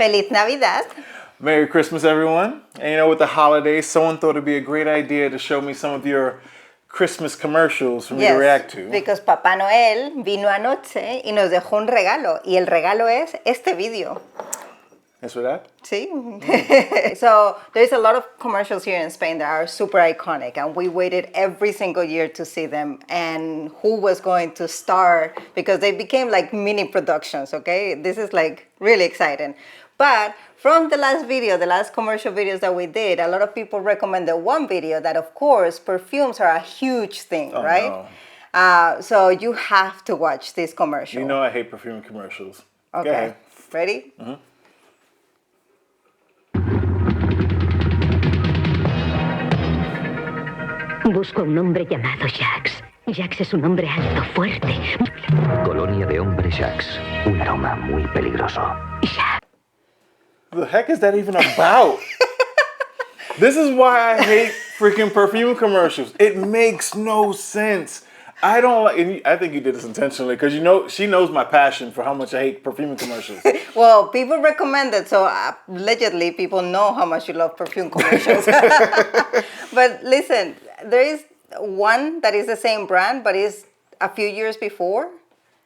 Feliz Navidad. Merry Christmas, everyone. And you know, with the holidays, someone thought it'd be a great idea to show me some of your Christmas commercials for me to react to. Because Papá Noel vino anoche y nos dejó un regalo. Y el regalo es este video. That's for that? Sí. So there's a lot of commercials here in Spain that are super iconic, and we waited every single year to see them and who was going to star, because they became like mini productions, okay? This is like really exciting. But from the last video, the last commercial videos that we did, a lot of people recommended one video that, of course, perfumes are a huge thing, right? No. So you have to watch this commercial. You know I hate perfume commercials. Okay. Go ahead. Ready? Mm-hmm. Busco a un hombre llamado Jax. Jax es un hombre alto, fuerte. Colonia de hombres Jax. Un aroma muy peligroso. Jax. The heck is that even about? This is why I hate freaking perfume commercials. It makes no sense. I don't like, and I think you did this intentionally because you know she knows my passion for how much I hate perfume commercials. Well, people recommend it, so allegedly people know how much you love perfume commercials. But listen, there is one that is the same brand, but is a few years before.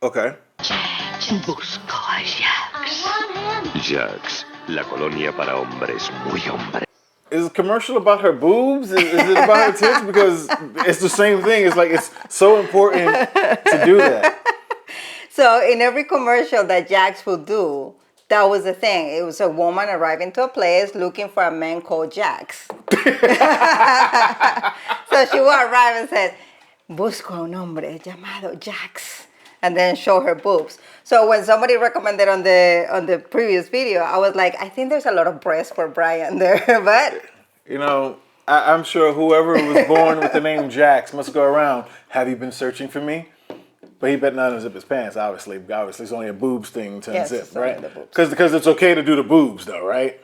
Okay. Busco a Jax. Jax, la colonia para hombres muy hombres. Is the commercial about her boobs? Is it about her tits? Because it's the same thing. It's like it's so important to do that. So in every commercial that Jax would do, that was the thing. It was a woman arriving to a place looking for a man called Jax. So she would arrive and said, "Busco a un hombre llamado Jax," and then show her boobs. So when somebody recommended on the previous video, I was like, I think there's a lot of breast for Bryan there, but you know, I'm sure whoever was born with the name Jax must go around. Have you been searching for me? But he better not unzip his pants. Obviously, it's only a boobs thing to unzip, right? Because it's okay to do the boobs, though, right?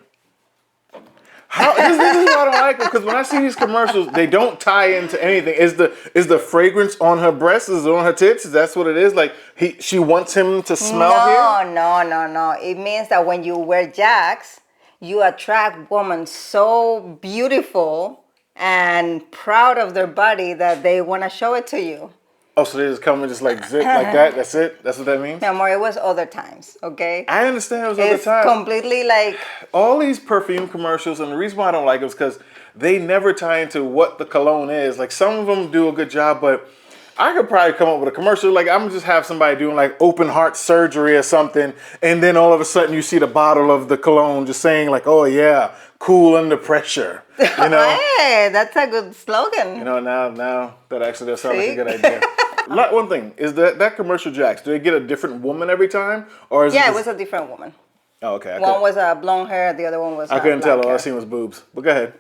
This is what I don't like, because when I see these commercials, they don't tie into anything. Is the fragrance on her breasts? Is it on her tits? That's what it is? Like she wants him to smell here? No. It means that when you wear Jax, you attract women so beautiful and proud of their body that they want to show it to you. Oh, so they just come and just like zip like that? That's it? That's what that means? No, more, it was other times, okay? I understand it was other times. It's completely like... All these perfume commercials, and the reason why I don't like them is because they never tie into what the cologne is. Like, some of them do a good job, but I could probably come up with a commercial. Like, I'm going to just have somebody doing, like, open heart surgery or something, and then all of a sudden you see the bottle of the cologne just saying, like, oh, yeah, cool under pressure. You know? Hey, that's a good slogan. You know, now that actually does sound like a good idea. One thing, is that commercial Jax, do they get a different woman every time? Or is it was a different woman. Oh, okay. One was blonde hair, the other one was I couldn't tell. All hair. I seen was boobs. But go ahead.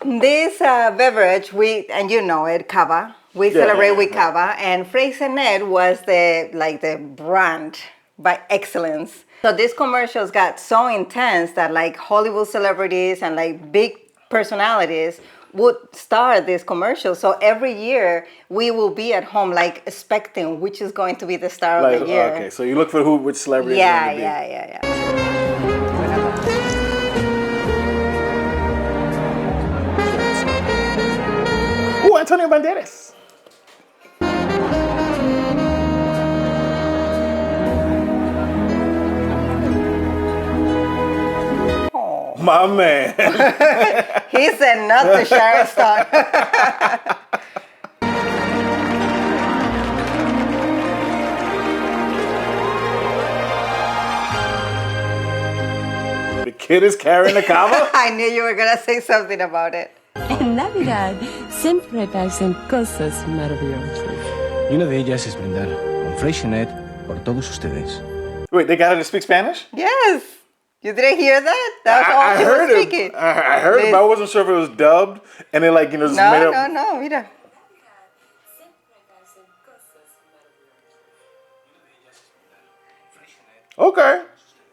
This beverage, and you know it, cava. We celebrate with cava, and Freixenet was the brand by excellence. So these commercials got so intense that like Hollywood celebrities and like big personalities would star this commercial. So every year we will be at home like expecting which is going to be the star of the year. Okay, so you look for which celebrity is going to be. Yeah. Oh, Antonio Banderas. Oh. My man. He said not the Sharon Stone. The kid is carrying a cava? I knew you were going to say something about it. En Navidad siempre pasan cosas maravillosas. Y una de ellas es brindar con Freixenet por todos ustedes. Wait, they got her to speak Spanish? Yes. You didn't hear that? That's all I she heard was it. speaking. I heard it, but I wasn't sure if it was dubbed. And then like, just made up. No, mira.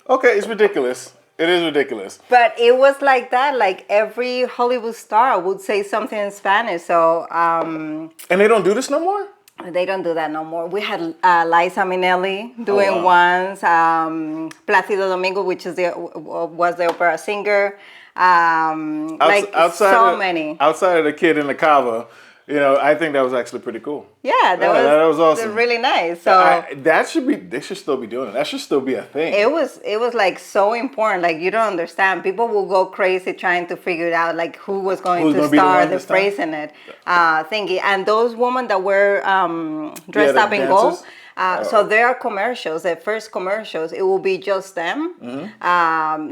Okay, it's ridiculous. It is ridiculous. But it was like that. Like every Hollywood star would say something in Spanish. So, And they don't do this no more? They don't do that no more. We had Liza Minnelli doing ones, Plácido Domingo, which is was the opera singer. Many. Outside of the kid in the cava, I think that was actually pretty cool. Yeah, that was awesome. Really nice. So they should still be doing it. That should still be a thing. It was like so important. Like you don't understand. People will go crazy trying to figure it out, like who was going to star the phrase in it, thingy. And those women that were dressed up in gold. So there are commercials. The first commercials, it will be just them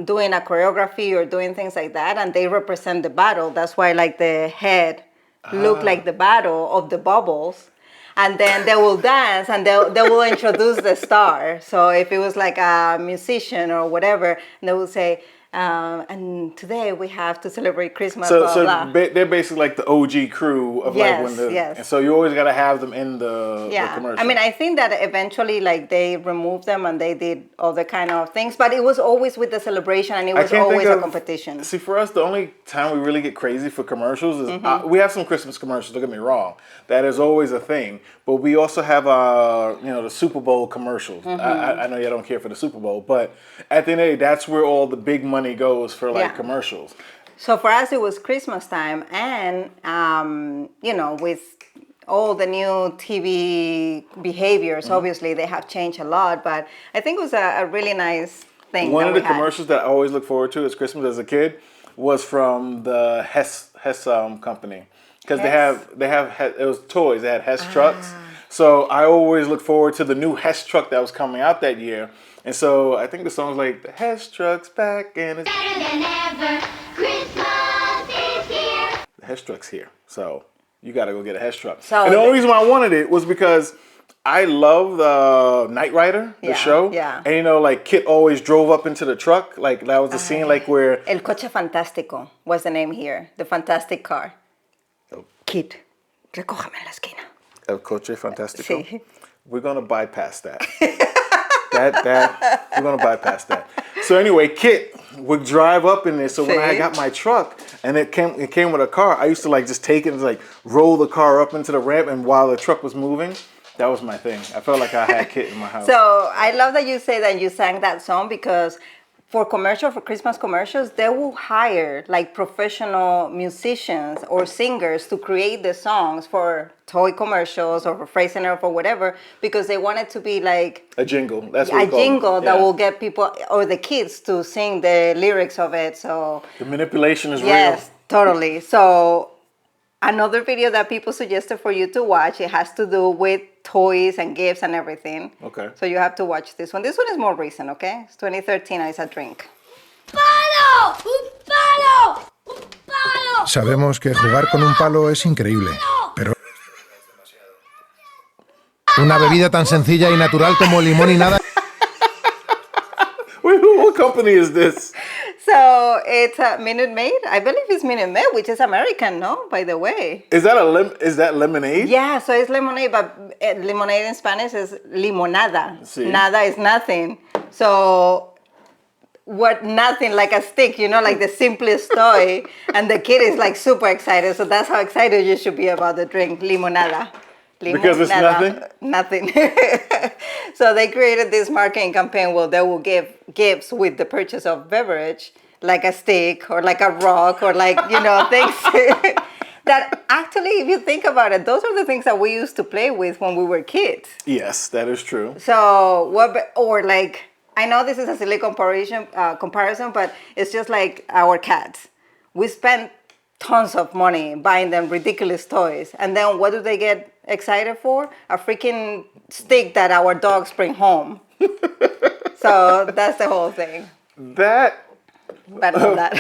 doing a choreography or doing things like that, and they represent the battle. That's why like the head look like the battle of the bubbles, and then they will dance and they will introduce the star. So if it was like a musician or whatever, they will say, and today we have to celebrate Christmas. So, blah, blah. They're basically like the OG crew of yes. And so you always got to have them in the commercial. I mean, I think that eventually like they removed them and they did other kind of things, but it was always with the celebration and it was always a competition. See, for us, the only time we really get crazy for commercials is we have some Christmas commercials. Don't get me wrong, that is always a thing. But we also have the Super Bowl commercials. I know you don't care for the Super Bowl, but at the end of the day, that's where all the big money goes for commercials. So for us, it was Christmas time, and with all the new TV behaviors, obviously they have changed a lot. But I think it was a really nice thing. One of the commercials that I always look forward to as Christmas as a kid was from the Hess company, because they have it was toys. They had Hess trucks. So I always look forward to the new Hess truck that was coming out that year. And so I think the song's like, the Hess truck's back and it's better than ever. Christmas is here. The Hess truck's here. So you got to go get a Hess truck. So and the only reason why I wanted it was because I love the Knight Rider, the show. Yeah. And like Kit always drove up into the truck. Like that was the scene like where... El Coche Fantástico was the name here. The fantastic car. Oh. Kit, recójame en la esquina. El Coche Fantástico. Sí. We're going to bypass that. We're going to bypass that. So anyway, Kit would drive up in there. So when I got my truck and it came with a car, I used to like just take it and like roll the car up into the ramp, and while the truck was moving, that was my thing. I felt like I had Kit in my house. So I love that you say that you sang that song, because for Christmas commercials, they will hire like professional musicians or singers to create the songs for toy commercials or for phrase and for whatever, because they want it to be like a jingle. That's what a jingle that will get people or the kids to sing the lyrics of it. So the manipulation is real. Yes, totally. So another video that people suggested for you to watch, it has to do with toys and gifts and everything. Okay. So you have to watch this one. This one is more recent, okay? It's 2013 and it's a drink. ¡Palo! ¡Un palo! ¡Un palo! Sabemos que jugar con un palo es increíble, pero una bebida tan sencilla y natural como limón y nada. What company is this? So it's a Minute Maid. I believe it's Minute Maid, which is American, no? By the way. Is that lemonade? Yeah, so it's lemonade, but lemonade in Spanish is limonada. Sí. Nada is nothing. So what nothing, like a stick, like the simplest toy. And the kid is like super excited. So that's how excited you should be about the drink, limonada. Because it's nothing? Nothing. So they created this marketing campaign where they will give gifts with the purchase of beverage, like a stick or like a rock or like, things that actually, if you think about it, those are the things that we used to play with when we were kids. Yes, that is true. So I know this is a silly comparison, but it's just like our cats. We spend tons of money buying them ridiculous toys. And then what do they get excited for? A freaking stick that our dogs bring home. So that's the whole thing. That. Better than that.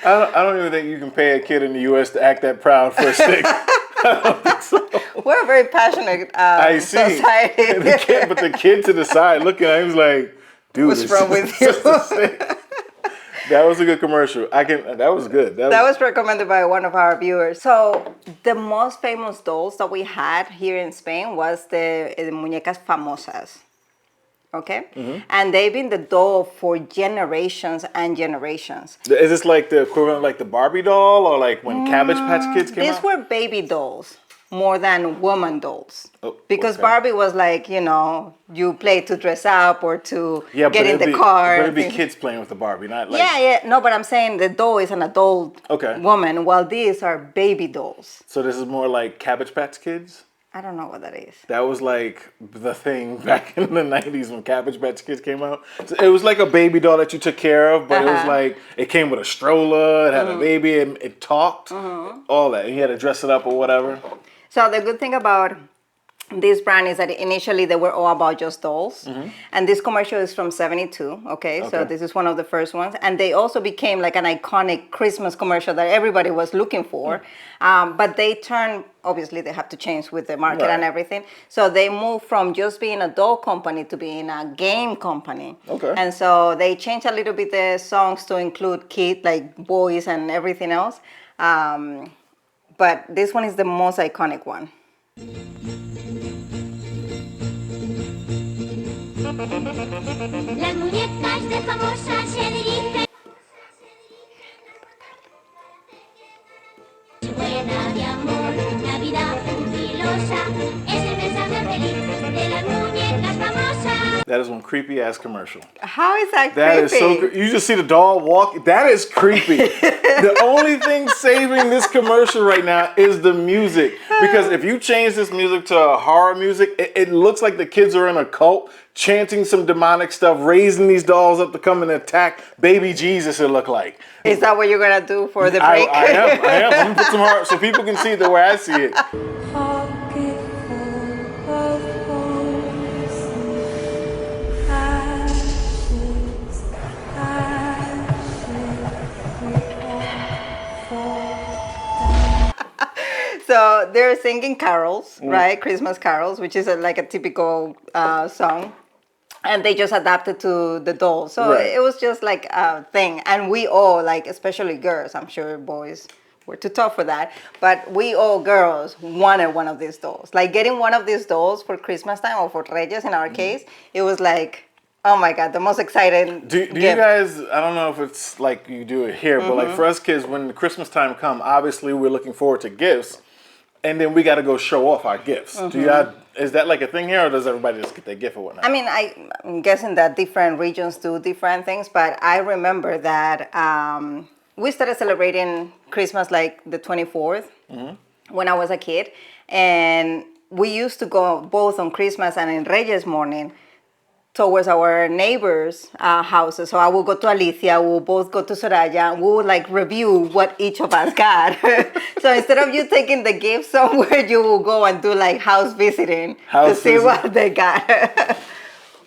I don't even think you can pay a kid in the U.S. to act that proud for a stick. I don't think so. We're a very passionate I see. society. But the kid to the side looking at him was like, dude, what's wrong with you? That was a good commercial. That was good. That was recommended by one of our viewers. So the most famous dolls that we had here in Spain was the muñecas famosas. Okay, and they've been the doll for generations and generations. Is this like the equivalent, like the Barbie doll, or like when Cabbage Patch Kids came These out? were baby dolls more than woman dolls. Oh, because okay. Barbie was like, you know, you play to dress up or to Yeah, get in the car. But it'd be kids playing with the Barbie, not like. Yeah, no, but I'm saying the doll is an adult Okay. woman, while these are baby dolls. So this is more like Cabbage Patch Kids? I don't know what that is. That was like the thing back in the 90s when Cabbage Patch Kids came out. So it was like a baby doll that you took care of, but it was like, it came with a stroller, it had a baby, and it talked, all that. And you had to dress it up or whatever. So the good thing about this brand is that initially they were all about just dolls. And this commercial is from 72, okay? So this is one of the first ones. And they also became like an iconic Christmas commercial that everybody was looking for. But they turned, obviously they have to change with the market and everything. So they moved from just being a doll company to being a game company. Okay. And so they changed a little bit the songs to include kids, like boys and everything else. But this one is the most iconic one. Las muñecas de famosa se dirigen. Buena de amor, Navidad jubilosa, es el mensaje feliz de las muñecas famosas. That is one creepy ass commercial. How is that creepy? That is so you just see the doll walk. That is creepy. The only thing saving this commercial right now is the music. Because if you change this music to a horror music, it looks like the kids are in a cult chanting some demonic stuff, raising these dolls up to come and attack baby Jesus, it looked like. Is that what you're going to do for the break? I am. I'm going to put some horror so people can see it the way I see it. So they're singing carols, right? Christmas carols, which is like a typical song. And they just adapted to the doll. So it was just like a thing. And we all, like, especially girls, I'm sure boys were too tough for that. But we all girls wanted one of these dolls. Like getting one of these dolls for Christmas time or for Reyes in our case, it was like, oh my God, the most exciting Do you guys, I don't know if it's like you do it here, but like for us kids, when the Christmas time come, obviously we're looking forward to gifts. And then we got to go show off our gifts. Is that like a thing here, or does everybody just get their gift or whatnot? I mean, I'm guessing that different regions do different things, but I remember that we started celebrating Christmas like the 24th when I was a kid. And we used to go both on Christmas and in Reyes morning towards our neighbors' houses. So I will go to Alicia, we'll both go to Soraya, and we would like review what each of us got. So instead of you taking the gift somewhere, you will go and do like house visiting to see what they got.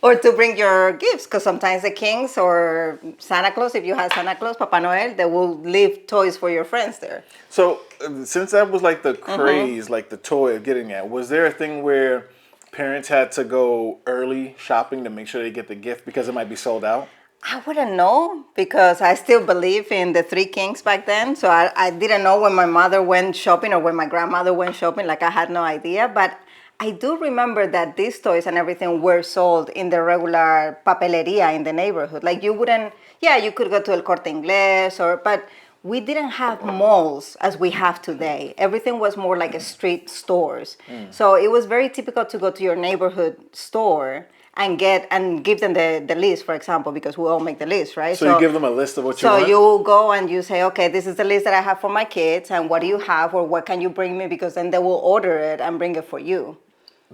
Or to bring your gifts, because sometimes the kings or Santa Claus, if you have Santa Claus, Papa Noel, they will leave toys for your friends there. So since that was like the craze, like the toy of getting that, was there a thing where parents had to go early shopping to make sure they get the gift because it might be sold out? I wouldn't know because I still believe in the three kings back then. So I didn't know when my mother went shopping or when my grandmother went shopping. Like I had no idea. But I do remember that these toys and everything were sold in the regular papeleria in the neighborhood. Like you wouldn't, you could go to El Corte Inglés but we didn't have malls as we have today. Everything was more like a street stores. So it was very typical to go to your neighborhood store and give them the list, for example, because we all make the list, right? So you give them a list of what you want? So you go and you say, okay, this is the list that I have for my kids, and what do you have, or what can you bring me? Because then they will order it and bring it for you.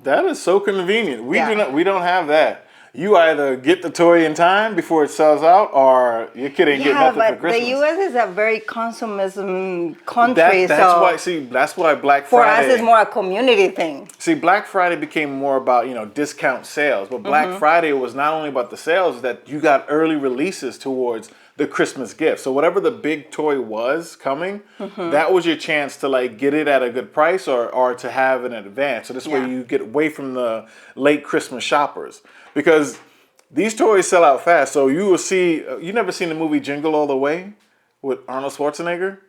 That is so convenient. We don't have that. You either get the toy in time before it sells out, or your kid ain't getting nothing for Christmas. The U.S. is a very consumism country. That's why Black Friday. For us, it's more a community thing. See, Black Friday became more about discount sales, but Black Friday was not only about the sales, that you got early releases towards the Christmas gift. So whatever the big toy was coming, that was your chance to like get it at a good price or to have it in advance. So this way you get away from the late Christmas shoppers. Because these toys sell out fast. So you will see, you never seen the movie Jingle All the Way with Arnold Schwarzenegger?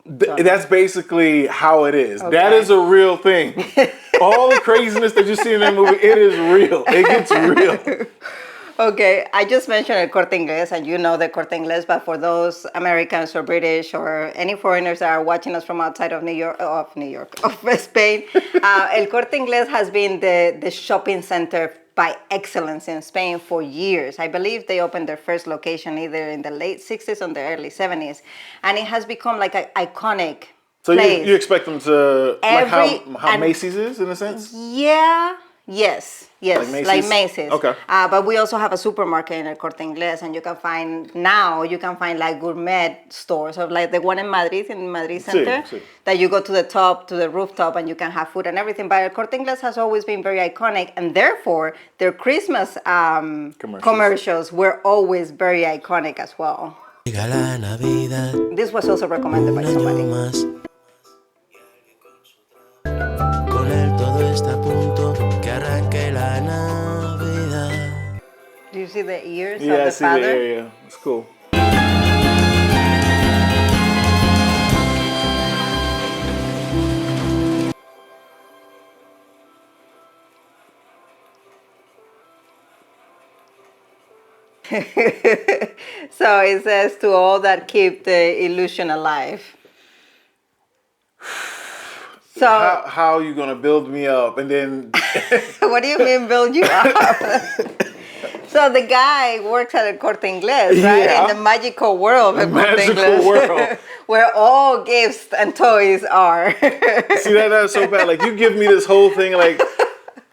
That's basically how it is. Okay. That is a real thing. All the craziness that you see in that movie, it is real. It gets real. Okay, I just mentioned El Corte Inglés, and you know the Corte Inglés, but for those Americans or British or any foreigners that are watching us from outside of of Spain, El Corte Inglés has been the shopping center by excellence in Spain for years. I believe they opened their first location either in the late 60s or the early 70s, and it has become like an iconic So place. you expect them to, like how and- Macy's is, in a sense? Yeah. Yes, Like Macy's? like Macy's. Okay. But we also have a supermarket in El Corte Inglés, and you can find like gourmet stores, of like the one in Madrid, Center, sí. that you go to the rooftop, and you can have food and everything. But El Corte Inglés has always been very iconic, and therefore their Christmas commercials were always very iconic as well. Llega la Navidad, This was also recommended by un año somebody. más. Con él todo está a punto, que arranque la Navidad. Do you see the ears Yeah, of I the see father? the area. It's cool. So it says to all that keep the illusion alive. So How are you gonna build me up and then what do you mean build you up? So the guy works at El Corte Inglés, right? Yeah. In the magical world of El Corte Magical Inglés, world. where all gifts and toys are. see that's so bad? Like you give me this whole thing like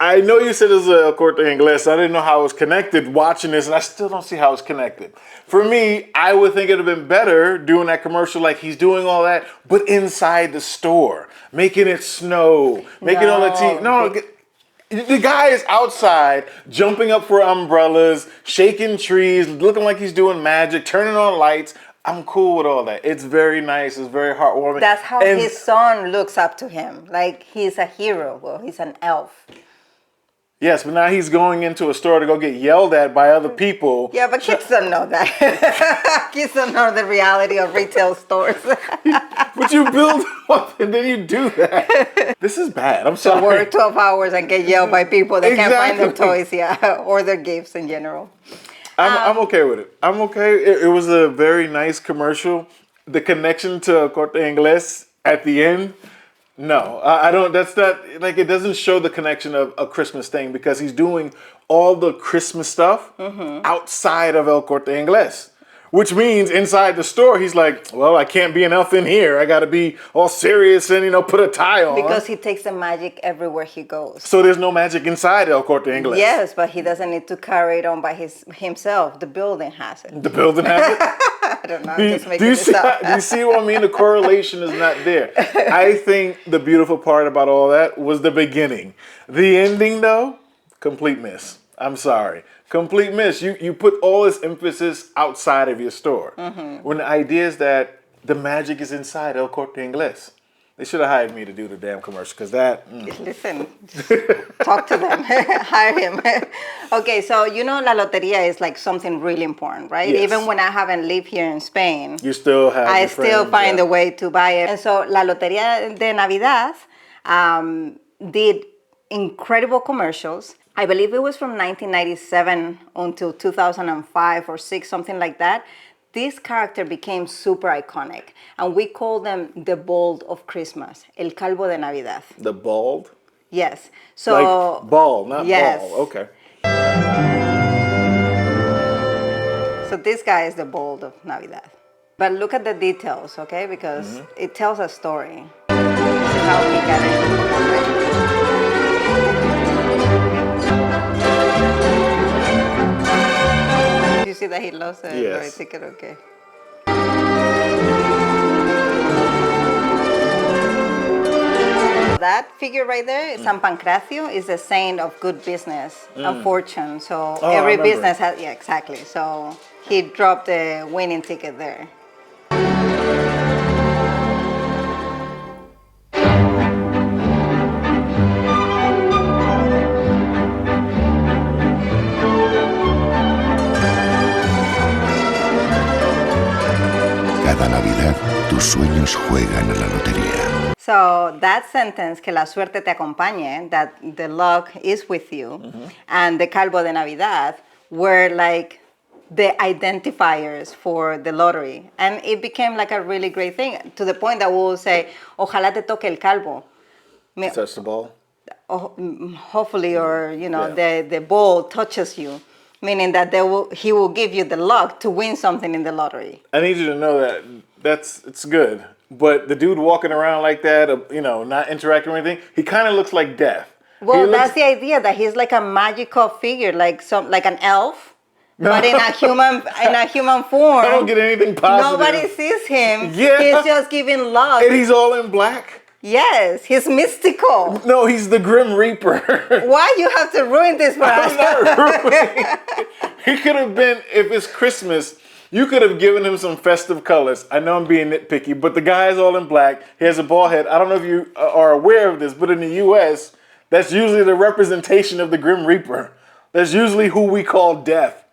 I know you said it was a Corte Inglés. I didn't know how it was connected watching this, and I still don't see how it's connected. For me, I would think it would have been better doing that commercial like he's doing all that, but inside the store, making it snow, making all the tea. No, the guy is outside, jumping up for umbrellas, shaking trees, looking like he's doing magic, turning on lights. I'm cool with all that. It's very nice. It's very heartwarming. That's how And his son looks up to him. Like he's a hero. Well, he's an elf. yes, but now he's going into a store to go get yelled at by other people. Yeah, but kids don't know that. Kids don't know the reality of retail stores. But you build up and then you do that. This is bad. I'm So sorry. work 12 hours and get yelled by people that can't find their Exactly. toys, yeah, or their gifts in general. I'm okay with it. I'm okay. It was a very nice commercial. The connection to Corte Inglés at the end, no, I don't. That's not like it doesn't show the connection of a Christmas thing because he's doing all the Christmas stuff outside of El Corte Inglés. Which means inside the store, he's like, well, I can't be an elf in here. I got to be all serious and, put a tie on. Because he takes the magic everywhere he goes. So there's no magic inside El Corte Inglés. Yes, but he doesn't need to carry it on by himself. The building has it. The building has it. I don't know. I'm just Do making you this see? up. Do you see what I mean? The correlation is not there. I think the beautiful part about all that was the beginning. The ending, though, complete miss. I'm sorry. Complete miss. You put all this emphasis outside of your store. When the idea is that the magic is inside El Corte Inglés. They should have hired me to do the damn commercial because that... Listen, talk to them, hire him. Okay, so La Loteria is like something really important, right? Yes. Even when I haven't lived here in Spain, You still have I your still friends, find yeah. a way to buy it. And so La Loteria de Navidad did incredible commercials. I believe it was from 1997 until 2005 or 6, something like that. This character became super iconic, and we call them the Bald of Christmas, El Calvo de Navidad. The bald? Yes. So Like ball, not yes. ball. Okay. So this guy is the Bald of Navidad. But look at the details, okay? Because it tells a story. This is how he got it. You see that he lost the Yes. lottery ticket? Okay. That figure right there, San Pancracio, is a saint of good business and fortune. So I every remember. business has, yeah, exactly. So he dropped the winning ticket there. Cada Navidad tus sueños juegan a la lotería. So that sentence, que la suerte te acompañe, that the luck is with you, and the calvo de Navidad were like the identifiers for the lottery. And it became like a really great thing, to the point that we will say, ojalá te toque el calvo. Touch the ball? Hopefully, or, the ball touches you. Meaning that he will give you the luck to win something in the lottery. I need you to know that it's good. But the dude walking around like that, not interacting with anything, he kind of looks like death. Well, that's the idea, that he's like a magical figure, like an elf, but in a human form. I don't get anything positive. Nobody sees him. Yeah. He's just giving luck. And he's all in black. Yes, he's mystical. No, he's the Grim Reaper. Why you have to ruin this for us? I'm not ruining. He could have been, if it's Christmas, you could have given him some festive colors. I know I'm being nitpicky, but the guy is all in black. He has a bald head. I don't know if you are aware of this, but in the U.S., that's usually the representation of the Grim Reaper. That's usually who we call death.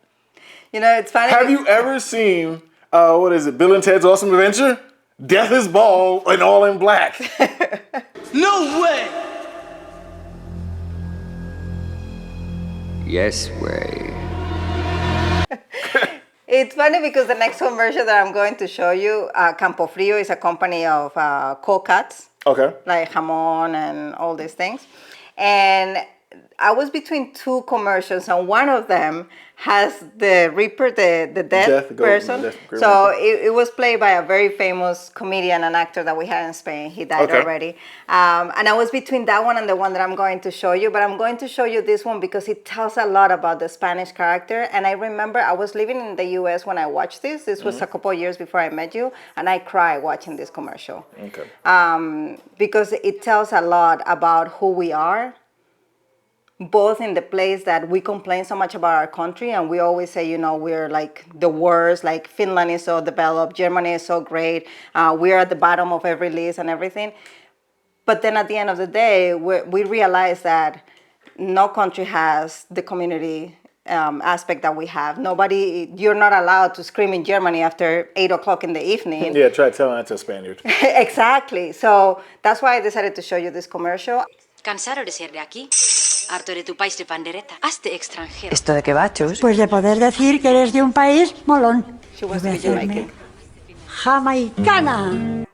It's funny. Have you ever seen, Bill and Ted's Awesome Adventure? Death is bald and all in black. No way! Yes way. It's funny because the next commercial that I'm going to show you, Campo Frio is a company of cold cuts. Okay. Like jamon and all these things. And I was between two commercials, and one of them has the Reaper, the death person. So it was played by a very famous comedian and actor that we had in Spain. He died already. And I was between that one and the one that I'm going to show you. But I'm going to show you this one because it tells a lot about the Spanish character. And I remember I was living in the U.S. when I watched this. This was a couple of years before I met you. And I cried watching this commercial. Okay. Because it tells a lot about who we are, both in the place that we complain so much about our country, and we always say, we're like the worst, like Finland is so developed, Germany is so great, we're at the bottom of every list and everything. But then at the end of the day, we realize that no country has the community aspect that we have. You're not allowed to scream in Germany after 8 o'clock in the evening. Yeah, try telling that to a Spaniard. Exactly. So that's why I decided to show you this commercial. Cansado de ser de aquí, harto de tu país de pandereta, hazte extranjero. ¿Esto de qué va, Chus? Pues de poder decir que eres de un país molón. She wants to be Jamaican. Jamaicana.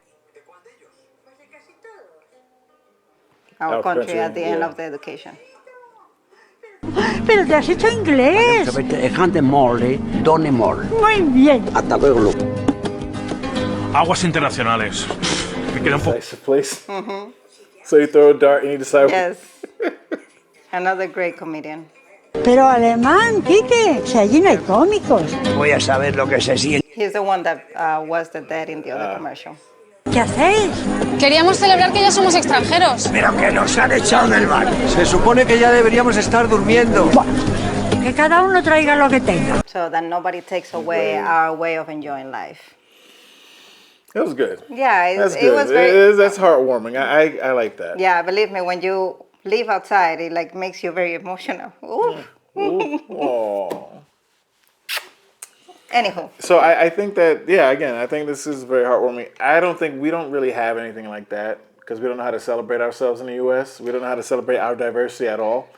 Our country at the end of the education. Pero te has hecho inglés. Muy bien. Hasta luego. Aguas internacionales. Me queda un poco. Place. So you throw a dart and you decide. Yes. Another great comedian. Pero alemán, Quique, si allí no hay cómicos. Voy a saber lo que se siente. He's the one that was the dad in the other commercial. ¿Qué hacéis? Queríamos celebrar que ya somos extranjeros. Pero que nos han echado del bar. Se supone que ya deberíamos estar durmiendo. Que cada uno traiga lo que tenga. So that nobody takes away our way of enjoying life. It was good. Yeah, it was very. That's heartwarming. I like that. Yeah, believe me, when you live outside, it like makes you very emotional. Ooh. Oh. Anywho. So I think that, again, I think this is very heartwarming. We don't really have anything like that because we don't know how to celebrate ourselves in the U.S. We don't know how to celebrate our diversity at all.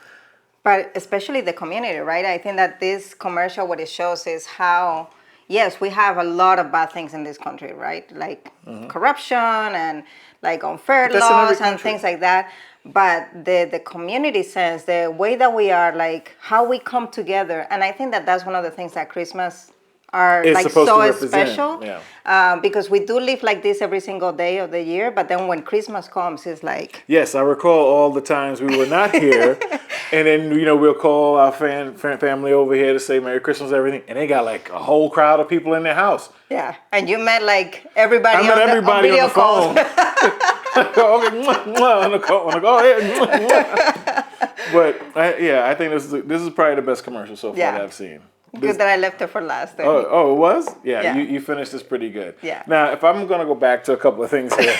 But especially the community, right? I think that this commercial, what it shows is how, yes, we have a lot of bad things in this country, right? Like corruption and like unfair laws and things like that. But the community sense, the way that we are, like how we come together. And I think that that's one of the things that Christmas are like so special, because we do live like this every single day of the year, but then when Christmas comes, it's like... Yes, I recall all the times we were not here, and then, we'll call our family over here to say Merry Christmas and everything, and they got like a whole crowd of people in their house. Yeah, and you met like everybody on video calls. But I think this is probably the best commercial so far that I've seen. Good that I left it for last. Oh, it was? Yeah. You finished this pretty good. Yeah. Now, if I'm going to go back to a couple of things here,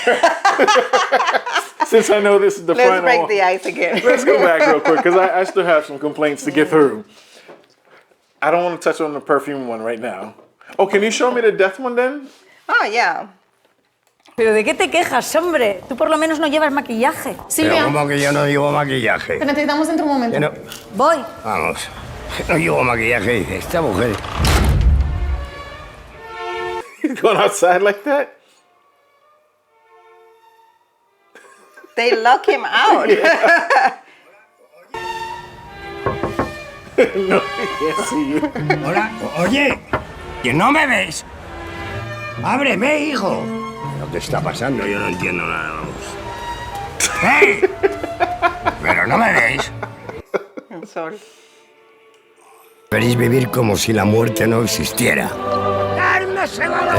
since I know this is the final. Let's break the ice again. Let's go back real quick because I still have some complaints to get through. I don't want to touch on the perfume one right now. Oh, can you show me the death one then? Oh, yeah. ¿Pero de qué te quejas, hombre? Tú por lo menos no llevas maquillaje. Pero ¿cómo que yo no llevo maquillaje? Te necesitamos dentro un momento. Que no- Voy. Vamos, que no llevo maquillaje, dice esta mujer. He's going outside like that? They lock him out. No, he can't see you. Hola, oye, que no me ves. Ábreme, hijo. ¿Pero qué está pasando? Yo no entiendo nada, vamos. ¡Hey! Pero no me veis. El sol. Preferís vivir como si la muerte no existiera.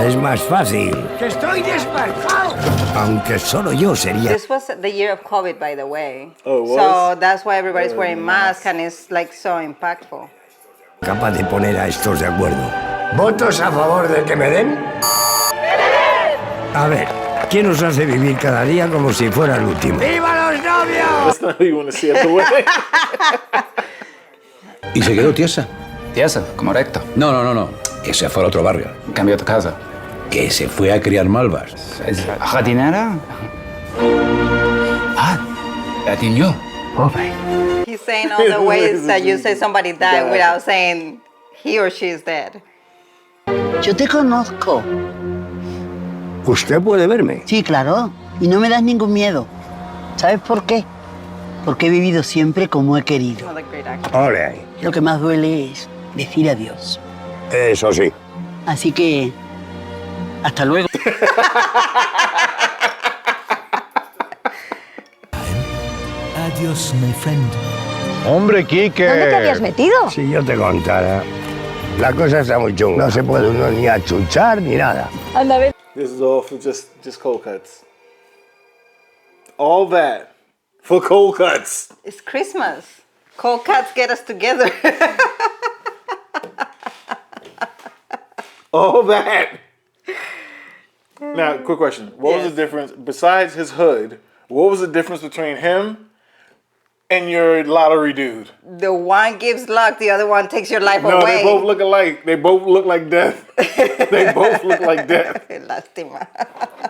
Es más fácil. ¡Que estoy despertado! Aunque solo yo sería... This was the year of COVID, by the way. Oh, it was? So that's why everybody's wearing masks and it's like so impactful. capaz de poner a estos de acuerdo. ¿Votos a favor de que me den? A ver, ¿quién nos hace vivir cada día como si fuera el último? ¡Viva los novios! That's not who you want to see at the wedding. ¿Y se quedó tiesa? Tiesa, como recto. No, no, no, no. Que se fue al otro barrio. Cambió de casa. Que se fue a criar malvas. ¿Es jardinera? Ah, la tiñó. Pobre. He's saying all the ways that you say somebody died without saying he or she is dead. Yo te conozco. ¿Usted puede verme? Sí, claro. Y no me das ningún miedo. ¿Sabes por qué? Porque he vivido siempre como he querido. Ole ahí. Lo que más duele es decir adiós. Eso sí. Así que... hasta luego. Adiós, my friend. Hombre, Quique. ¿Dónde te habías metido? Si yo te contara. La cosa está muy chunga. No se puede uno ni achuchar ni nada. Anda, ven. This is all for just cold cuts. All that for cold cuts. It's Christmas. Cold cuts get us together. All that. Now, quick question. What was the difference, besides his hood, what was the difference between him and your lottery dude? The one gives luck, the other one takes your life No, away. they both look alike. They both look like death. They both look like death. Lástima.